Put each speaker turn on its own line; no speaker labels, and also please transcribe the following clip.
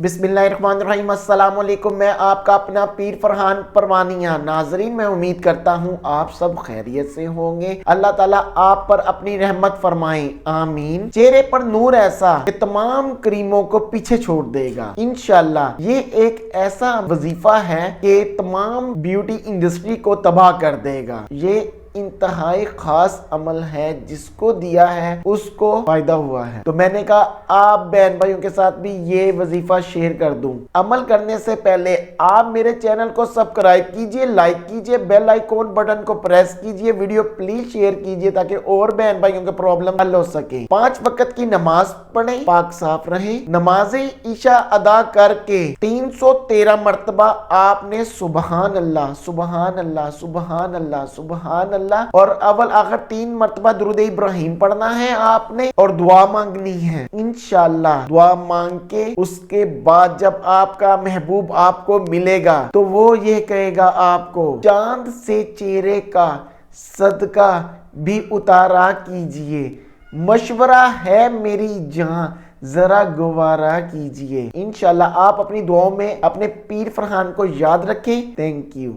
बिस्मिल्लाहिर्रहमानिर्रहीम। अस्सलाम वालेकुम। मैं आपका अपना पीर फरहान परवानिया। नाजरीन, मैं उम्मीद करता हूँ आप सब खैरियत से होंगे। अल्लाह ताला आप पर अपनी रहमत फरमाए, आमीन। चेहरे पर नूर ऐसा कि तमाम करीमों को पीछे छोड़ देगा इंशाल्लाह। ये एक ऐसा वजीफा है कि तमाम ब्यूटी इंडस्ट्री को तबाह कर देगा। ये इंतहाई खास अमल है, जिसको दिया है उसको फायदा हुआ है। तो मैंने कहा आप बहन भाइयों के साथ भी ये वजीफा शेयर कर दूं। अमल करने से पहले आप मेरे चैनल को सब्सक्राइब कीजिए, लाइक कीजिए, बेल आइकॉन बटन को प्रेस कीजिए, वीडियो प्लीज शेयर कीजिए ताकि और बहन भाइयों के प्रॉब्लम हल हो सके। 5 वक्त की नमाज पढ़े, पाक साफ रहे। नमाज ईशा अदा करके 313 मरतबा आपने सुबहान अल्लाह सुबहान अल्लाह सुबहान अल्लाह सुबहान अल्लाह और अव्वल आखिर 3 मरतबा दुरूद इब्राहिम पढ़ना है आपने और दुआ मांगनी है। इंशाल्लाह दुआ मांग के उसके बाद जब आपका महबूब आपको मिलेगा तो वो ये कहेगा आपको, चांद से चेहरे का सदका भी उतारा कीजिए, मशवरा है मेरी जान जरा गवारा कीजिए। इंशाल्लाह आप अपनी दुआओं में अपने पीर फरहान को याद रखें। Thank you.